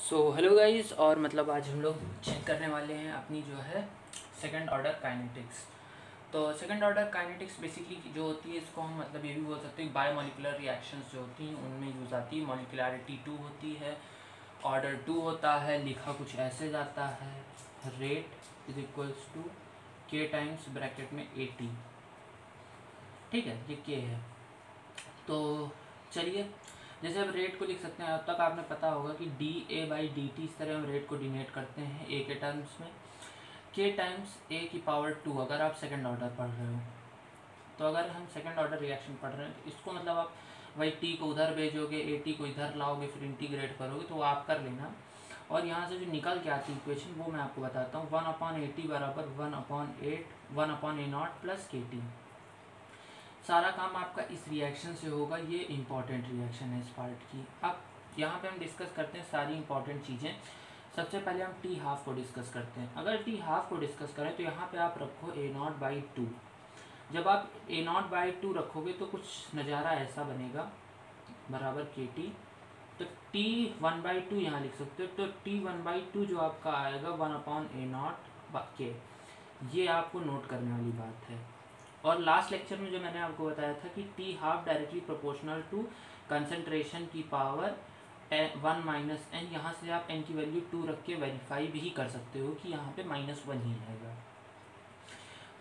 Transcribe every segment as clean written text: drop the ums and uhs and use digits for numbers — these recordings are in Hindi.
Hello guys. और मतलब आज हम लोग चेक करने वाले हैं अपनी जो है सेकंड ऑर्डर काइनेटिक्स। तो सेकंड ऑर्डर काइनेटिक्स बेसिकली जो होती है, इसको हम मतलब ये भी बोल सकते हैं बायोमोलिकुलर रिएक्शंस जो होती हैं उनमें यूज़ आती है। मॉलिकुलरिटी 2 होती है, ऑर्डर 2 होता है, लिखा कुछ ऐसे जाता है, रेट इज इक्वल्स टू के टाइम्स ब्रैकेट में AT। ठीक है, ये के है। तो चलिए, जैसे अब रेट को लिख सकते हैं, अब तक आपने पता होगा कि dA/dt इस तरह हम रेट को डिनोट करते हैं ए के टर्म्स में। k टाइम्स a की पावर 2 अगर आप सेकंड ऑर्डर पढ़ रहे हो, तो अगर हम सेकंड ऑर्डर रिएक्शन पढ़ रहे हैं तो इसको मतलब आप वही t को उधर भेजोगे, AT को इधर लाओगे, फिर इंटीग्रेट करोगे, तो वो आप कर लेना। और यहाँ से जो निकल के आती है इक्वेशन वो मैं आपको बताता हूँ। 1/AT बराबर 1/A0 प्लस KT। सारा काम आपका इस रिएक्शन से होगा। ये इंपॉर्टेंट रिएक्शन है इस पार्ट की। अब यहाँ पे हम डिस्कस करते हैं सारी इंपॉर्टेंट चीज़ें। सबसे पहले हम T½ को डिस्कस करते हैं। अगर T½ को डिस्कस करें तो यहाँ पे आप रखो A0/2। जब आप A0/2 रखोगे तो कुछ नज़ारा ऐसा बनेगा, बराबर KT। तो T1/2 यहाँ लिख सकते हो। तो T1/2 जो आपका आएगा 1/A0 ये आपको नोट करने वाली बात है। और लास्ट लेक्चर में जो मैंने आपको बताया था कि T½ directly proportional to concentration की पावर 1 माइनस n। यहाँ से आप n की वैल्यू 2 रख के वेरीफाई भी कर सकते हो कि यहाँ पे -1 ही आएगा।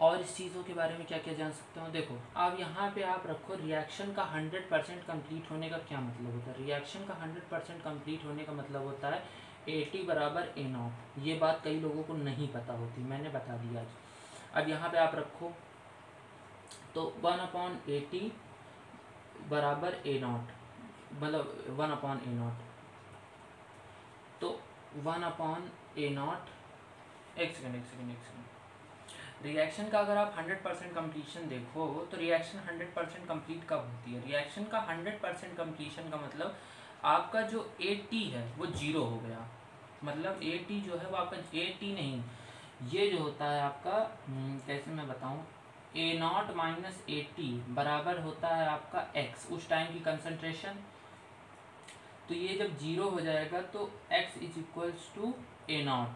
और इस चीज़ों के बारे में क्या क्या जान सकते हो, देखो अब यहाँ पे आप रखो रिएक्शन का 100% कंप्लीट होने का क्या मतलब होता है। रिएक्शन का 100% कंप्लीट होने का मतलब होता है AT बराबर A0। ये बात कई लोगों को नहीं पता होती, मैंने बता दिया आज। अब यहाँ पे आप रखो तो 1/AT बराबर A0, मतलब 1/A0। तो 1/A0, एक सेकेंड। रिएक्शन का अगर आप 100% कंप्लीशन देखो तो रिएक्शन 100% कंप्लीट कब होती है। रिएक्शन का 100% कंप्लीशन का मतलब आपका जो AT है वो 0 हो गया। मतलब AT जो है वो आपका AT नहीं, ये जो होता है आपका कैसे मैं बताऊँ, A0 माइनस AT बराबर होता है आपका x, उस टाइम की कंसंट्रेशन। तो ये जब 0 हो जाएगा तो x is equals to A0।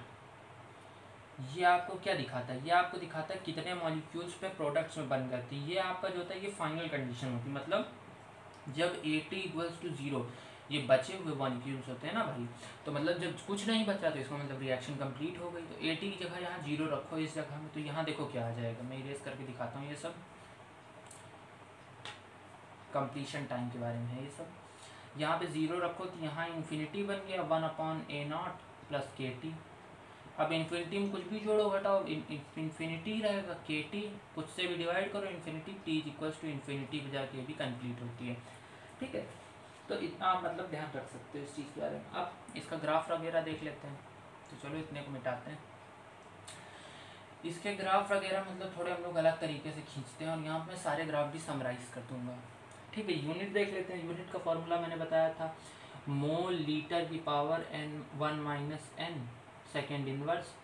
ये आपको क्या दिखाता है, ये आपको दिखाता है कितने मॉलिक्यूल्स पे प्रोडक्ट्स में बन जाती है। ये आपका जो होता है ये फाइनल कंडीशन होती है। मतलब जब AT इक्वल्स टू 0, ये बचे हुए मॉलिक्यूल्स होते हैं ना भाई, तो मतलब जब कुछ नहीं बचा तो इसका मतलब रिएक्शन कंप्लीट हो गई। तो AT की जगह यहाँ 0 रखो इस जगह में, तो यहाँ देखो क्या आ जाएगा। मैं इरेज करके दिखाता हूँ, ये सब कंप्लीशन टाइम के बारे में है ये सब। यहाँ पे 0 रखो तो यहाँ इन्फिनिटी बन गया 1/A0 प्लस KT। अब इन्फिनिटी में कुछ भी जोड़ो घटाओ, इन्फिनिटी रहेगा। KT कुछ से भी डिवाइड करो infinity, T is equals to infinity पे जाके भी कंप्लीट होती है। ठीक है, तो इतना आप मतलब ध्यान रख सकते हो इस चीज़ के बारे में। अब इसका ग्राफ वगैरह देख लेते हैं, तो चलो इतने को मिटाते हैं। इसके ग्राफ वगैरह मतलब थोड़े हम लोग अलग तरीके से खींचते हैं, और यहाँ मैं सारे ग्राफ भी समराइज कर दूंगा। ठीक है, यूनिट देख लेते हैं। यूनिट का फॉर्मूला मैंने बताया था, मोल लीटर की power n1 minus n second inverse.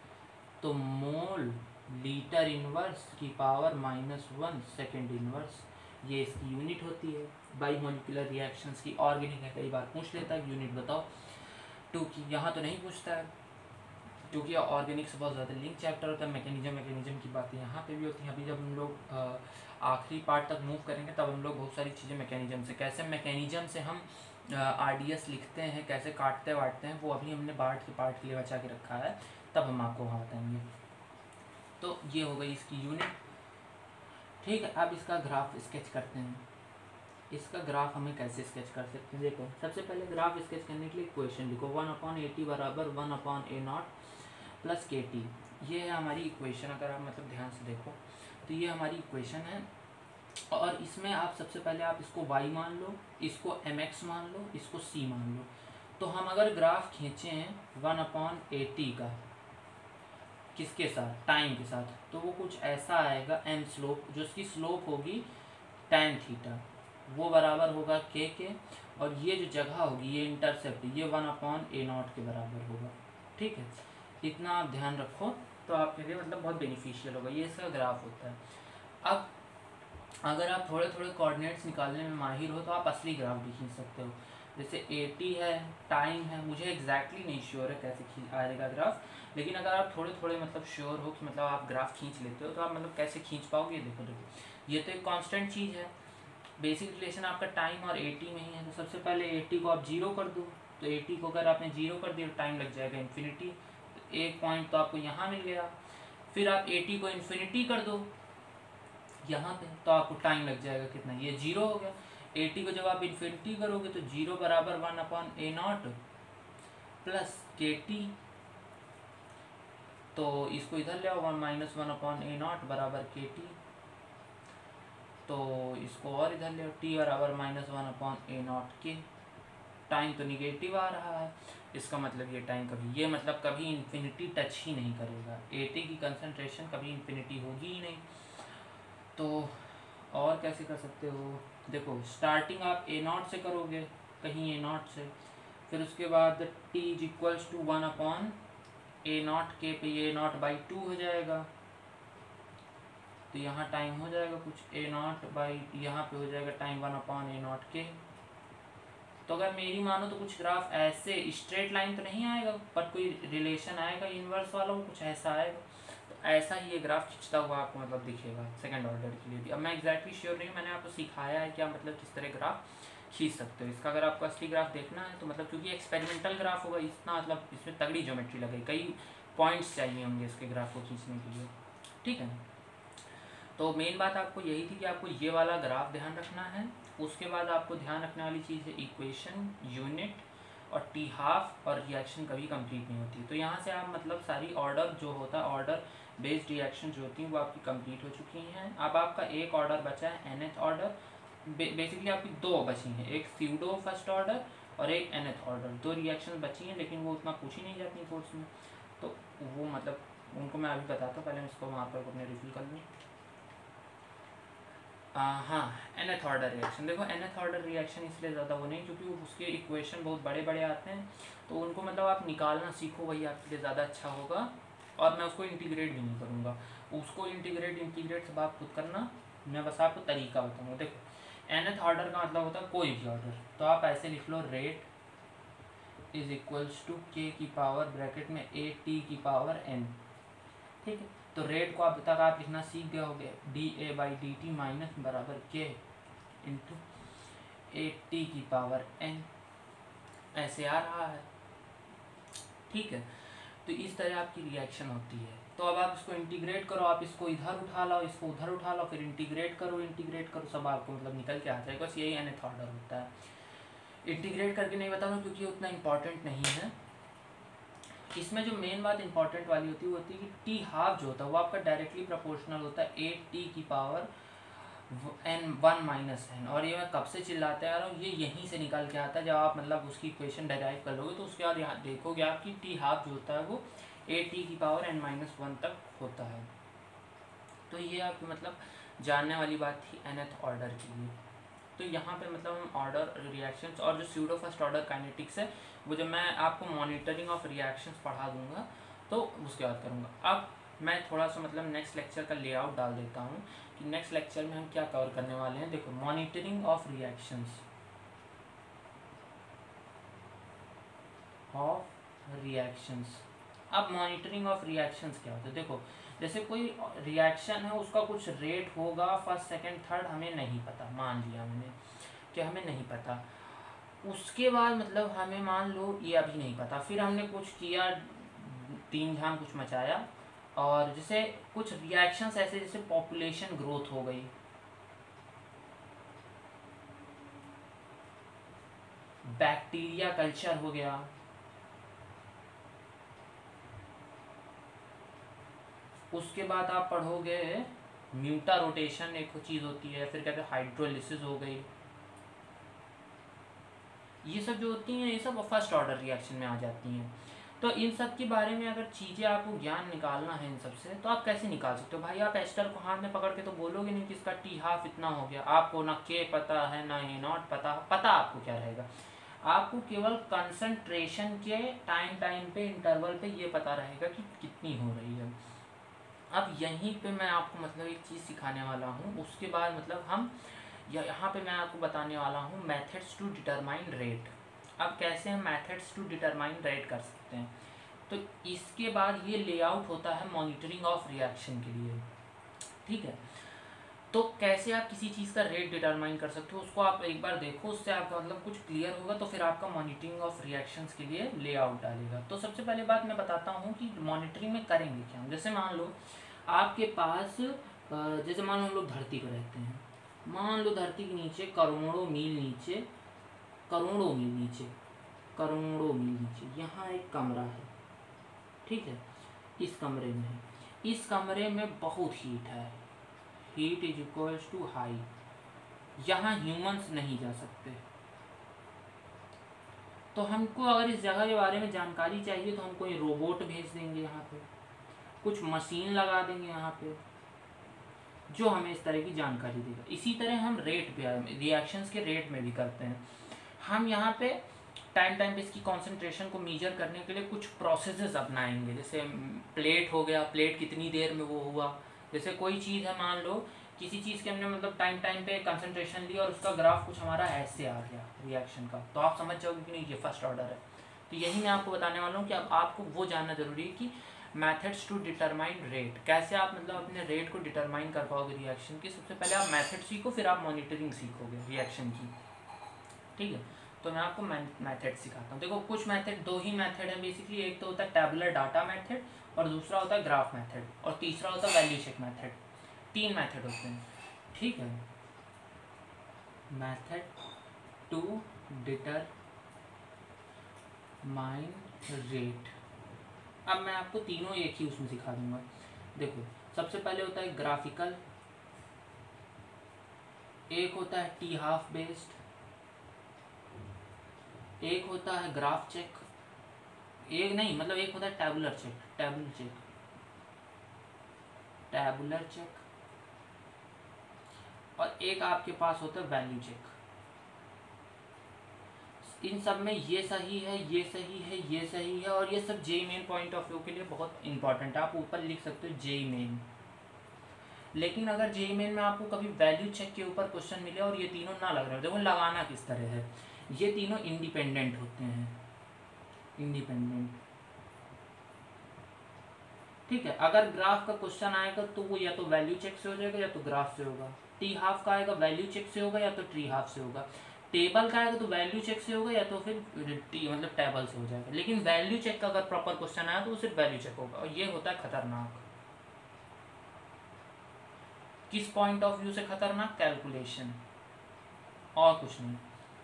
तो मोल लीटर इनवर्स की पावर -1 सेकेंड इनवर्स, ये इसकी यूनिट होती है। बायोमोलिकुलर रिएक्शंस की ऑर्गेनिक है, कई बार पूछ लेता है यूनिट बताओ, क्योंकि यहाँ तो नहीं पूछता है, क्योंकि ऑर्गेनिक से बहुत ज़्यादा लिंक चैप्टर होता है। मैकेनिज्म की बातें यहाँ पे भी होती हैं। अभी जब हम लोग आखिरी पार्ट तक मूव करेंगे तब हम लोग बहुत सारी चीज़ें मैकेनिज्म से, कैसे मैकेनिज्म से हम RDS लिखते हैं, कैसे काटते वाटते हैं, वो अभी हमने पार्ट के लिए बचा के रखा है, तब हम आपको वहाँ बताएंगे। तो ये हो गई इसकी यूनिट। ठीक है, अब इसका ग्राफ स्केच करते हैं। इसका ग्राफ हमें कैसे स्केच कर सकते हैं, देखो सबसे पहले ग्राफ स्केच करने के लिए इक्वेशन लिखो। 1/AT बराबर 1/A0 प्लस KT। ये है हमारी इक्वेशन। अगर आप मतलब ध्यान से देखो तो ये हमारी इक्वेशन है। और इसमें आप सबसे पहले आप इसको y मान लो, इसको mx मान लो, इसको c मान लो। तो हम अगर ग्राफ खींचें 1/AT का किसके साथ, टाइम के साथ, तो वो कुछ ऐसा आएगा। m स्लोप, जो इसकी स्लोप होगी tan थीटा, वो बराबर होगा k के। और ये जो जगह होगी, ये इंटरसेप्ट, ये 1/A0 के बराबर होगा। ठीक है, इतना आप ध्यान रखो तो आपके लिए मतलब बहुत बेनिफिशियल होगा। ये इसका ग्राफ होता है। अब अगर आप थोड़े थोड़े कोऑर्डिनेट्स निकालने में माहिर हो तो आप असली ग्राफ भी खींच सकते हो। जैसे 80 है, टाइम है, मुझे एग्जैक्टली नहीं श्योर है कैसे आएगा ग्राफ, लेकिन अगर आप थोड़े थोड़े मतलब श्योर हो कि मतलब आप ग्राफ खींच लेते हो तो आप मतलब कैसे खींच पाओगे। देखो ये तो एक कांस्टेंट चीज़ है, बेसिक रिलेशन आपका टाइम और 80 में ही है। तो सबसे पहले 80 को आप जीरो कर दो, तो 80 को अगर आपने जीरो कर दिया टाइम लग जाएगा इन्फिनिटी, तो एक पॉइंट तो आपको यहाँ मिल गया। फिर आप 80 को इन्फिनिटी कर दो यहाँ पे, तो आपको टाइम लग जाएगा कितना, ये जीरो हो गया। 80 को जब आप इन्फिनिटी करोगे तो जीरो बराबर 1/a0 प्लस KT, तो इसको इधर ले आओ, 1-1/a0 बराबर KT, तो इसको और इधर ले आओ, T बराबर -1/a0 के। टाइम तो निगेटिव आ रहा है, इसका मतलब ये टाइम कभी, ये मतलब कभी इन्फिनिटी टच ही नहीं करेगा। 80 की कंसंट्रेशन कभी इन्फिनिटी होगी ही नहीं। तो और कैसे कर सकते हो, देखो स्टार्टिंग आप a0 से करोगे, कहीं a0 से, फिर उसके बाद t = 1/a0 के पे ये a0/2 हो जाएगा, तो यहाँ टाइम हो जाएगा कुछ a0 यहाँ पे हो जाएगा टाइम 1/a0 के। तो अगर मेरी मानो तो कुछ ग्राफ ऐसे स्ट्रेट लाइन तो नहीं आएगा, पर कोई रिलेशन आएगा इन्वर्स वाला, वो कुछ ऐसा आएगा। तो ऐसा ही ये ग्राफ खींचता हुआ आपको मतलब दिखेगा सेकंड ऑर्डर के लिए भी। अब मैं एग्जैक्टली श्योर नहीं, मैंने आपको सिखाया है क्या मतलब किस तरह ग्राफ खींच सकते हो इसका। अगर आपको असली ग्राफ देखना है तो मतलब, क्योंकि एक्सपेरिमेंटल ग्राफ होगा, इतना मतलब इसमें तगड़ी ज्योमेट्री लगेगी, कई पॉइंट्स चाहिए होंगे इसके ग्राफ को खींचने के लिए, ठीक है। तो मेन बात आपको यही थी कि आपको ये वाला ग्राफ ध्यान रखना है। उसके बाद आपको ध्यान रखने वाली चीज़ है इक्वेशन, यूनिट और टी हाफ, और रिएक्शन कभी कंप्लीट नहीं होती। तो यहाँ से आप मतलब सारी ऑर्डर जो होता है, ऑर्डर बेस्ड रिएक्शन जो होती हैं वो आपकी कंप्लीट हो चुकी हैं। अब आपका एक ऑर्डर बचा है nth ऑर्डर, बेसिकली आपकी दो बची हैं, एक स्यूडो फर्स्ट ऑर्डर और एक nth ऑर्डर। दो रिएक्शन बची हैं, लेकिन वो उतना पूछी नहीं जाती कोर्स में, तो वो मतलब उनको मैं अभी बताता हूँ। पहले मैं इसको वहाँ पर अपने रिफिल कर लूँ। हाँ, nth ऑर्डर रिएक्शन, देखो nth ऑर्डर रिएक्शन इसलिए ज़्यादा वो नहीं क्योंकि उसके इक्वेशन बहुत बड़े बड़े आते हैं, तो उनको मतलब आप निकालना सीखो, वही आपके लिए ज़्यादा अच्छा होगा। और मैं उसको इंटीग्रेट भी नहीं करूँगा, उसको इंटीग्रेट सब आप खुद करना, मैं बस आपको तरीका बताऊँगा। देखो nth ऑर्डर का मतलब होता है कोई भी ऑर्डर, तो आप ऐसे लिख लो, rate is equals to k की पावर ब्रैकेट में AT⁴n, ठीक है। तो रेट को अब तक आप लिखना सीख गए होंगे, dA/dt माइनस बराबर k इंटू AT⁴n, ऐसे आ रहा है, ठीक है। तो इस तरह आपकी रिएक्शन होती है। तो अब आप इसको इंटीग्रेट करो, आप इसको इधर उठा लाओ, इसको उधर उठा लो, फिर इंटीग्रेट करो, सब आपको मतलब निकल के आ जाएगा। बस यही nth ऑर्डर होता है। इंटीग्रेट करके नहीं बता रहा क्योंकि उतना इम्पॉर्टेंट नहीं है। इसमें जो मेन बात इंपॉर्टेंट वाली होती है वो होती है कि टी हाफ जो होता है वो आपका डायरेक्टली प्रोपोर्शनल होता है AT⁴n1 - n। और ये मैं कब से चिल्लाते आ रहा हूँ, ये यहीं से निकल के आता है। जब आप मतलब उसकी इक्वेशन डेराइव कर लोगे तो उसके बाद यहाँ देखोगे आप कि टी हाफ जो होता है वो AT⁴n-1 तक होता है। तो ये आपको मतलब जानने वाली बात थी nth ऑर्डर के लिए। तो यहाँ पे मतलब हम ऑर्डर रिएक्शंस और जो स्यूडो फर्स्ट ऑर्डर काइनेटिक्स है वो जब मैं आपको मॉनिटरिंग ऑफ रिएक्शंस पढ़ा दूंगा तो उसके बाद करूँगा। अब मैं थोड़ा सा मतलब नेक्स्ट लेक्चर का लेआउट डाल देता हूँ कि नेक्स्ट लेक्चर में हम क्या कवर करने वाले हैं। देखो, मॉनिटरिंग ऑफ रिएक्शंस। अब मॉनिटरिंग ऑफ रिएक्शंस क्या होता है, देखो जैसे कोई रिएक्शन है उसका कुछ रेट होगा, फर्स्ट सेकंड थर्ड हमें नहीं पता, मान लिया मैंने कि हमें नहीं पता। उसके बाद मतलब हमें मान लो ये अभी नहीं पता, फिर हमने कुछ किया, तीन झाम कुछ मचाया, और जैसे कुछ रिएक्शंस ऐसे जैसे पॉपुलेशन ग्रोथ हो गई, बैक्टीरिया कल्चर हो गया, उसके बाद आप पढ़ोगे म्यूटा रोटेशन एक चीज़ होती है, फिर कहते हैं हाइड्रोलिसिस हो गई। ये सब जो होती हैं ये सब फर्स्ट ऑर्डर रिएक्शन में आ जाती हैं। तो इन सब के बारे में अगर चीज़ें आपको ज्ञान निकालना है इन सब से, तो आप कैसे निकाल सकते हो भाई। आप एस्टर को हाथ में पकड़ के तो बोलोगे नहीं कि इसका टी हाफ इतना हो गया, आपको ना के पता है ना A0 पता आपको क्या रहेगा। आपको केवल कंसंट्रेशन के टाइम पे इंटरवल पे ये पता रहेगा कि कितनी हो रही है। अब यहीं पे मैं आपको मतलब एक चीज़ सिखाने वाला हूँ, उसके बाद मतलब हम यहाँ पे मैं आपको बताने वाला हूँ मेथड्स टू डिटरमाइन रेट। अब कैसे हम मेथड्स टू डिटरमाइन रेट कर सकते हैं, तो इसके बाद ये लेआउट होता है मॉनिटरिंग ऑफ रिएक्शन के लिए, ठीक है। तो कैसे आप किसी चीज़ का रेट डिटरमाइन कर सकते हो, उसको आप एक बार देखो, उससे आपका मतलब कुछ क्लियर होगा, तो फिर आपका मॉनिटरिंग ऑफ रिएक्शंस के लिए लेआउट डालेगा। तो सबसे पहले बात मैं बताता हूँ कि मॉनिटरिंग में करेंगे क्या। जैसे मान लो आपके पास जैसे मान लो हम लोग धरती पर रहते हैं, मान लो धरती के नीचे करोड़ों मील नीचे यहाँ एक कमरा है, ठीक है। इस कमरे में बहुत हीट है, heat is equals to high. यहाँ ह्यूमंस नहीं जा सकते, तो हमको अगर इस जगह के बारे में जानकारी चाहिए तो हम कोई रोबोट भेज देंगे, यहाँ पे कुछ मशीन लगा देंगे यहाँ पे, जो हमें इस तरह की जानकारी देगा। इसी तरह हम रेट पे रिएक्शंस के रेट में भी करते हैं। हम यहाँ पे टाइम पे इसकी कॉन्सेंट्रेशन को मेजर करने के लिए कुछ प्रोसेसेस अपनाएंगे। जैसे प्लेट हो गया, प्लेट कितनी देर में वो हुआ। जैसे कोई चीज़ है, मान लो किसी चीज़ के हमने मतलब टाइम पे कंसंट्रेशन लिया और उसका ग्राफ कुछ हमारा ऐसे आ गया रिएक्शन का, तो आप समझ जाओगे कि नहीं ये फर्स्ट ऑर्डर है। तो यही मैं आपको बताने वाला हूँ कि अब आपको वो जानना जरूरी है कि मैथड्स टू डिटरमाइन रेट, कैसे आप मतलब अपने रेट को डिटरमाइन कर पाओगे रिएक्शन की। सबसे पहले आप मैथड सीखो, फिर आप मॉनिटरिंग सीखोगे रिएक्शन की, ठीक है। तो मैं आपको मैथड सिखाता हूँ। देखो कुछ मैथड, दो ही मैथड है बेसिकली, एक तो होता है टैबुलर डाटा मैथड और दूसरा होता है ग्राफ मैथड और तीसरा होता है वैल्यू चेक मैथड। 3 मैथड होते हैं, ठीक है। मैथड टू डिटरमाइन रेट, अब मैं आपको तीनों एक ही उसमें सिखा दूंगा। देखो सबसे पहले होता है ग्राफिकल, एक होता है टी हाफ बेस्ड, एक होता है ग्राफ चेक, एक नहीं मतलब एक होता है टैबुलर चेक और एक आपके पास होता है वैल्यू चेक। इन सब में ये सही है, ये सही है, ये सही है, और ये सब JEE main point of view के लिए बहुत इंपॉर्टेंट है। आप ऊपर लिख सकते हो जेई मेन, लेकिन अगर जेई मेन में आपको कभी वैल्यू चेक के ऊपर क्वेश्चन मिले और ये तीनों ना लग रहे हो, देखो लगाना किस तरह है, ये तीनों इंडिपेंडेंट होते हैं, इंडिपेंडेंट, ठीक है। अगर ग्राफ का क्वेश्चन आएगा तो वो या तो वैल्यू चेक से हो जाएगा या तो ग्राफ से होगा। टी हाफ का आएगा वैल्यू चेक से होगा या तो ट्री हाफ से होगा। टेबल का आएगा तो वैल्यू चेक से होगा या तो फिर मतलब टेबल से हो जाएगा। लेकिन वैल्यू चेक का अगर प्रॉपर क्वेश्चन आया तो सिर्फ वैल्यू चेक होगा, और ये होता है खतरनाक। किस पॉइंट ऑफ व्यू से खतरनाक? कैलकुलेशन, और कुछ नहीं।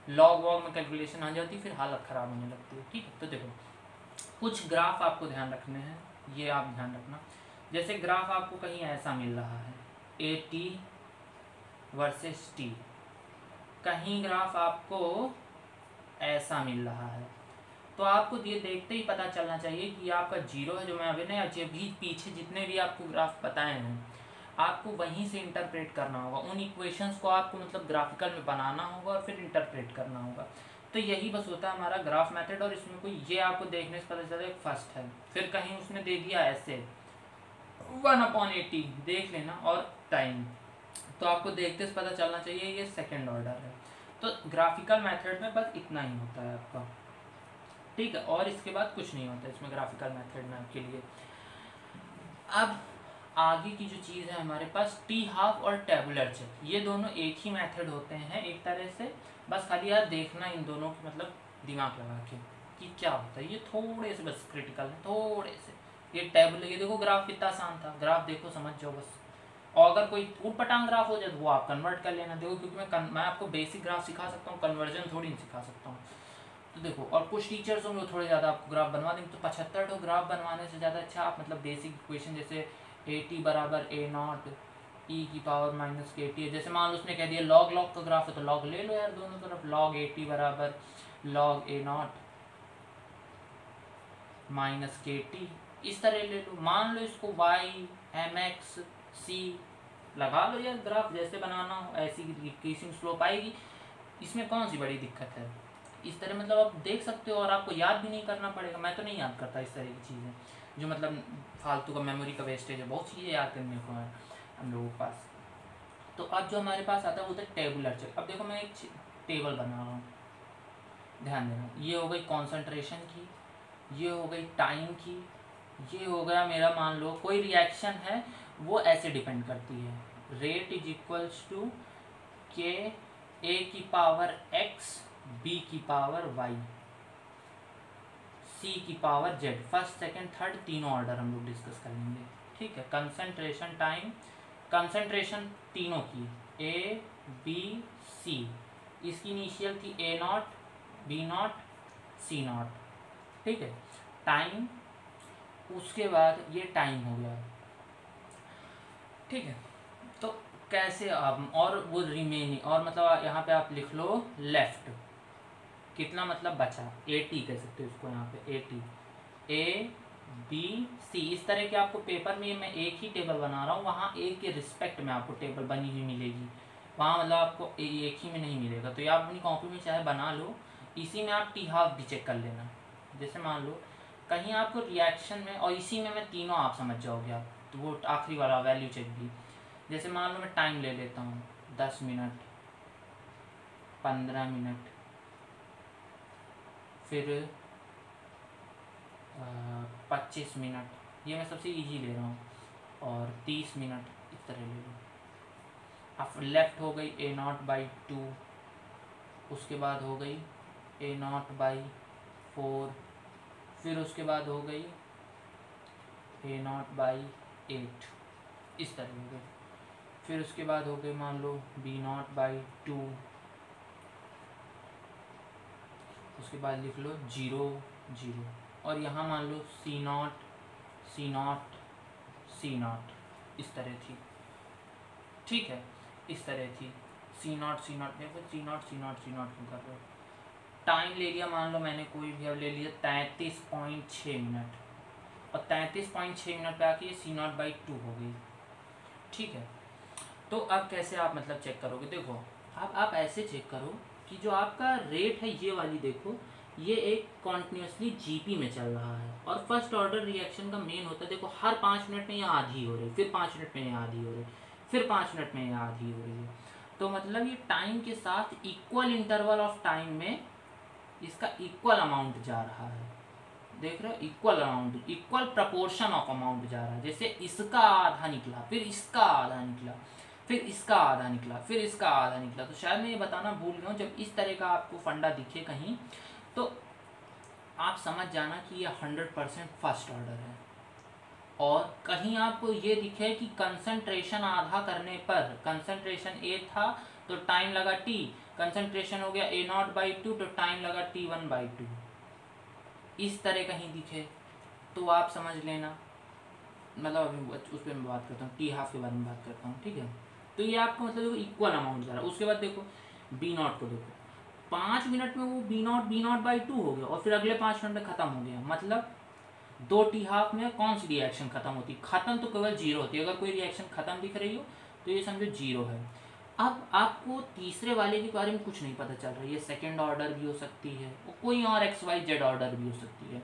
लॉग वॉग में कैलकुलेशन आ जाती फिर हालत ख़राब होने लगती है, ठीक है। तो देखो कुछ ग्राफ आपको ध्यान रखने हैं, ये आप ध्यान रखना। जैसे ग्राफ आपको कहीं ऐसा मिल रहा है ए टी वर्सेस टी, कहीं ग्राफ आपको ऐसा मिल रहा है, तो आपको ये देखते ही पता चलना चाहिए कि आपका जीरो है, जो मैं अभी नहीं, जो भी पीछे जितने भी आपको ग्राफ बताए हैं आपको वहीं से इंटरप्रेट करना होगा। उन इक्वेशंस को आपको मतलब ग्राफिकल में बनाना होगा और फिर इंटरप्रेट करना होगा। तो यही बस होता है हमारा ग्राफ मेथड। और इसमें कोई ये आपको देखने से पता चला एक फर्स्ट है, फिर कहीं उसने दे दिया ऐसे 1/80 देख लेना, और टाइम, तो आपको देखते से पता चलना चाहिए ये सेकेंड ऑर्डर है। तो ग्राफिकल मेथड में बस इतना ही होता है आपका, ठीक है। और इसके बाद कुछ नहीं होता इसमें ग्राफिकल मेथड में आपके लिए। अब आगे की जो चीज़ है हमारे पास टी हाफ और टेबुलर चेक, ये दोनों एक ही मेथड होते हैं एक तरह से। बस खाली यार देखना इन दोनों की मतलब दिमाग लगा के कि क्या होता है। ये थोड़े से बस क्रिटिकल है, थोड़े से। ये टेबुलर, ये देखो ग्राफ कितना आसान था, ग्राफ देखो समझ जाओ बस। और अगर कोई ऊट पटांग ग्राफ हो जाए तो वो आप कन्वर्ट कर लेना। देखो क्योंकि मैं आपको बेसिक ग्राफ सिखा सकता हूँ, कन्वर्जन थोड़ी नहीं सिखा सकता हूँ। तो देखो, और कुछ टीचर्स होंगे थोड़े ज़्यादा आपको ग्राफ बनवा देंगे, तो 75 ग्राफ बनवाने से ज़्यादा अच्छा आप मतलब बेसिक इक्वेशन जैसे AT बराबर A0 e की पावर माइनस KT है। जैसे मान लो उसने कह दिया लॉग का ग्राफ है तो लॉग ले लो यार दोनों तरफ, log AT बराबर log A0 माइनस KT, इस तरह ले लो। मान लो इसको y mx c लगा लो यार, ग्राफ जैसे बनाना हो ऐसी इंक्रीजिंग स्लोप आएगी, इसमें कौन सी बड़ी दिक्कत है। इस तरह मतलब आप देख सकते हो और आपको याद भी नहीं करना पड़ेगा। मैं तो नहीं याद करता इस तरह की चीज़ें जो मतलब फालतू का मेमोरी का वेस्टेज है, बहुत चीज़ें याद करने को है हम लोगों के पास। तो अब जो हमारे पास आता है वो होता है टेबुलर चेक। अब देखो मैं एक टेबल बना रहा हूँ, ध्यान देना, ये हो गई कॉन्सेंट्रेशन की, ये हो गई टाइम की, ये हो गया मेरा, मान लो कोई रिएक्शन है वो ऐसे डिपेंड करती है, रेट इज इक्वल्स टू के ए की पावर एक्स, बी की पावर वाई, सी की power Z, first second third तीनों ऑर्डर हम लोग डिस्कस करेंगे, ठीक है। कंसंट्रेशन, टाइम, कंसंट्रेशन तीनों की, ए बी सी, इसकी इनिशियल थी A not, B not, C not, ठीक है। टाइम, उसके बाद ये टाइम हो गया, ठीक है। तो कैसे आप, और वो रिमेनिंग, और मतलब यहाँ पे आप लिख लो लेफ्ट, कितना मतलब बचा, 80 कह सकते हो इसको, यहाँ पे 80, ए बी सी, इस तरह के आपको पेपर में मैं एक ही टेबल बना रहा हूँ, वहाँ ए के रिस्पेक्ट में आपको टेबल बनी हुई मिलेगी, वहाँ मतलब आपको एक ही में नहीं मिलेगा, तो ये आप अपनी कॉपी में चाहे बना लो, इसी में आप टी हाफ भी चेक कर लेना। जैसे मान लो कहीं आपको रिएक्शन में, और इसी में मैं तीनों आप समझ जाओगे आप, तो वो आखिरी वाला वैल्यू चेक भी, जैसे मान लो मैं टाइम ले लेता हूँ 10 मिनट, 15 मिनट, फिर 25 मिनट, ये मैं सबसे इजी ले रहा हूँ, और 30 मिनट, इस तरह ले लूँ। अब लेफ्ट हो गई ए नॉट बाई 2, उसके बाद हो गई ए नॉट बाई 4, फिर उसके बाद हो गई ए नॉट बाई 8, इस तरह हो गई, फिर उसके बाद हो गई मान लो बी नॉट बाई 2, उसके बाद लिख लो 0 0, और यहाँ मान लो C not, C not, C not, इस तरह थी, ठीक है, इस तरह थी, सी नॉट सी नॉट, देखो C not C not C not क्यों कर रहे हो। टाइम ले लिया, मान लो मैंने कोई भी अब ले लिया 33.6 मिनट, और 33.6 मिनट पे आके ये सी नॉट बाई 2 हो गई, ठीक है। तो अब कैसे आप मतलब चेक करोगे, देखो अब आप ऐसे चेक करो कि जो आपका रेट है ये वाली, देखो ये एक कॉन्टिन्यूसली जीपी में चल रहा है, और फर्स्ट ऑर्डर रिएक्शन का मेन होता है, देखो हर 5 मिनट में ये आधी हो रही, फिर 5 मिनट में ये आधी हो रही, फिर 5 मिनट में ये आधी हो रही है, तो मतलब ये टाइम के साथ इक्वल इंटरवल ऑफ टाइम में इसका इक्वल अमाउंट जा रहा है, देख रहे हो, equal amount, equal proportion of amount जा रहा है, जैसे इसका आधा निकला, फिर इसका आधा निकला, फिर इसका आधा निकला, फिर इसका आधा निकला। तो शायद मैं ये बताना भूल गया हूँ, जब इस तरह का आपको फंडा दिखे कहीं, तो आप समझ जाना कि ये 100% फर्स्ट ऑर्डर है, और कहीं आपको ये दिखे कि कंसंट्रेशन आधा करने पर, कंसंट्रेशन ए था तो टाइम लगा टी, कंसंट्रेशन हो गया ए नॉट बाई 2 तो टाइम लगा T1 बाई 2, इस तरह कहीं दिखे तो आप समझ लेना, मतलब अभी उस पर मैं बात करता हूँ, टी हाफ के बारे में बात करता हूँ, ठीक है। तो ये आपको मतलब इक्वल अमाउंट जा रहा है। उसके बाद देखो बी नॉट को, देखो 5 मिनट में वो बी नॉट बाई 2 हो गया, और फिर अगले 5 मिनट में ख़त्म हो गया, मतलब 2 टी हाफ में कौन सी रिएक्शन खत्म होती है, खत्म तो केवल 0 होती है, अगर कोई रिएक्शन खत्म दिख रही हो तो ये समझो 0 है। अब आपको तीसरे वाले के बारे में कुछ नहीं पता चल रहा है, ये सेकेंड ऑर्डर भी हो सकती है, कोई और XYZ ऑर्डर भी हो सकती है,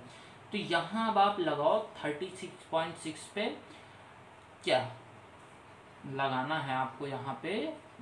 तो यहाँ अब आप लगाओ 36.6 पे, क्या लगाना है आपको यहाँ पे,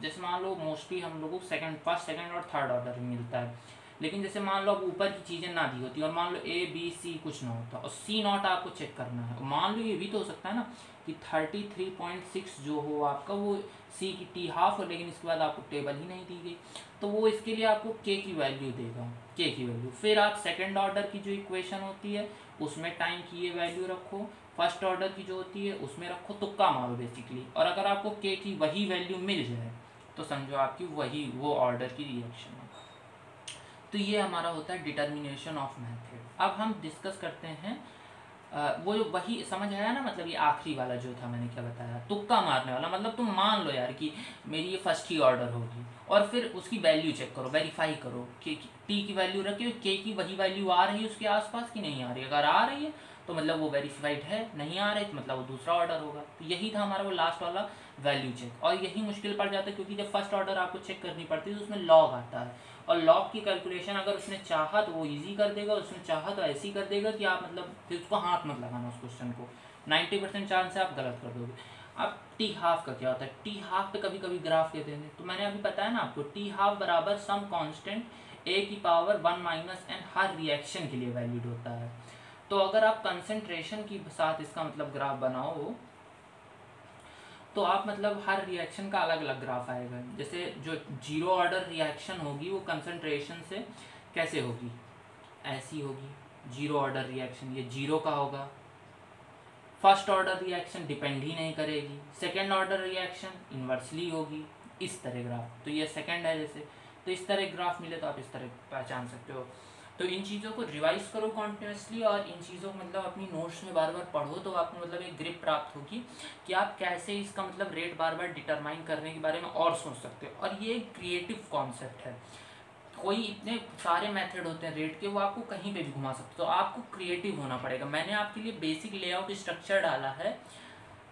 जैसे मान लो मोस्टली हम लोगों को फर्स्ट सेकंड और थर्ड ऑर्डर मिलता है, लेकिन जैसे मान लो अब ऊपर की चीज़ें ना दी होती और मान लो ABC कुछ ना होता और C नॉट आपको चेक करना है, मान लो ये भी तो हो सकता है ना कि 33.6 जो हो आपका वो C की टी हाफ हो, लेकिन इसके बाद आपको टेबल ही नहीं दी गई, तो वो इसके लिए आपको K की वैल्यू देगा, K की वैल्यू, फिर आप सेकेंड ऑर्डर की जो इक्वेशन होती है उसमें टाइम की ये वैल्यू रखो, फर्स्ट ऑर्डर की जो होती है उसमें रखो, तुक्का मारो बेसिकली, और अगर आपको K की वही वैल्यू मिल जाए तो समझो आपकी वही वो ऑर्डर की रिएक्शन है। तो ये हमारा होता है डिटर्मिनेशन ऑफ मेथड। अब हम डिस्कस करते हैं वो जो वही समझ आया ना, मतलब ये आखिरी वाला जो था मैंने क्या बताया, तुक्का मारने वाला, मतलब तुम मान लो यार कि मेरी ये फर्स्ट ही ऑर्डर होगी, और फिर उसकी वैल्यू चेक करो, वेरीफाई करो कि टी की वैल्यू रखी, के की वही वैल्यू आ रही है उसके आसपास की नहीं आ रही, अगर आ रही है तो मतलब वो वेरीफाइड है, नहीं आ रही तो मतलब वो दूसरा ऑर्डर होगा। तो यही था हमारा वो लास्ट वाला वैल्यू चेक, और यही मुश्किल पड़ जाता है क्योंकि जब फर्स्ट ऑर्डर आपको चेक करनी पड़ती है तो उसमें लॉग आता है, और लॉग की कैलकुलेशन अगर उसने चाहा तो वो इजी कर देगा, उसने चाहा तो ऐसी कर देगा कि आप मतलब फिर उसको हाथ मत लगाना उस क्वेश्चन को, 90% चांस है आप गलत कर दोगे। अब टी हाफ का क्या होता है, टी हाफ पे कभी कभी ग्राफ दे देंगे, तो मैंने अभी बताया ना आपको टी हाफ बराबर सम कांस्टेंट ए की पावर 1 माइनस एन हर रिएक्शन के लिए वैलिड होता है। तो अगर आप कंसंट्रेशन की साथ इसका मतलब ग्राफ बनाओ तो आप मतलब हर रिएक्शन का अलग अलग ग्राफ आएगा। जैसे जो जीरो ऑर्डर रिएक्शन होगी वो कंसंट्रेशन से कैसे होगी, ऐसी होगी जीरो ऑर्डर रिएक्शन, ये जीरो का होगा। फर्स्ट ऑर्डर रिएक्शन डिपेंड ही नहीं करेगी, सेकेंड ऑर्डर रिएक्शन इन्वर्सली होगी, इस तरह ग्राफ। तो ये सेकेंड है जैसे, तो इस तरह ग्राफ मिले तो आप इस तरह पहचान सकते हो। तो इन चीज़ों को रिवाइज करो कॉन्टिन्यूसली और इन चीज़ों को मतलब अपनी नोट्स में बार बार पढ़ो तो आपको मतलब एक ग्रिप प्राप्त होगी कि आप कैसे इसका मतलब रेट बार बार डिटरमाइन करने के बारे में और सोच सकते हो। और ये एक क्रिएटिव कॉन्सेप्ट है, कोई इतने सारे मेथड होते हैं रेट के, वो आपको कहीं पे भी घुमा सकते हो, तो आपको क्रिएटिव होना पड़ेगा। मैंने आपके लिए बेसिक लेआउट स्ट्रक्चर डाला है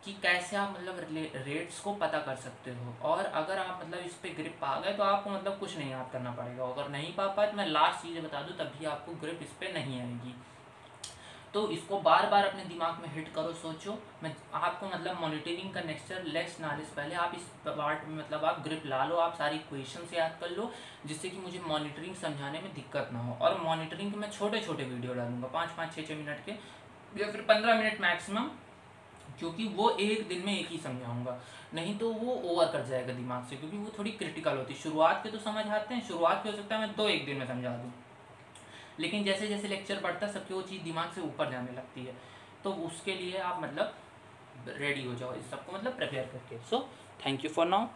कि कैसे आप मतलब रेट्स को पता कर सकते हो। और अगर आप मतलब इस पे ग्रिप पा गए तो आपको मतलब कुछ नहीं याद करना पड़ेगा। अगर नहीं पा पाए तो मैं लास्ट चीज़ें बता दूँ तब भी आपको ग्रिप इस पे नहीं आएगी। तो इसको बार बार अपने दिमाग में हिट करो, सोचो। मैं आपको मतलब मॉनिटरिंग का नेक्स्ट लेस नॉलेज पहले आप इस पार्ट में मतलब आप ग्रिप ला लो, आप सारी क्वेश्चन याद कर लो जिससे कि मुझे मॉनिटरिंग समझाने में दिक्कत ना हो। और मॉनिटरिंग के मैं छोटे छोटे वीडियो डालूंगा 5-5, 6-6 मिनट के या फिर 15 मिनट मैक्सिमम, क्योंकि वो एक दिन में एक ही समझाऊंगा, नहीं तो वो ओवर कर जाएगा दिमाग से, क्योंकि वो थोड़ी क्रिटिकल होती है। शुरुआत के तो समझ आते हैं, शुरुआत के हो सकता है मैं 2-1 दिन में समझा दूँ, लेकिन जैसे जैसे लेक्चर बढ़ता है सबकी वो चीज़ दिमाग से ऊपर जाने लगती है। तो उसके लिए आप मतलब रेडी हो जाओ इस सबको मतलब प्रिपेयर करके। So thank you for now.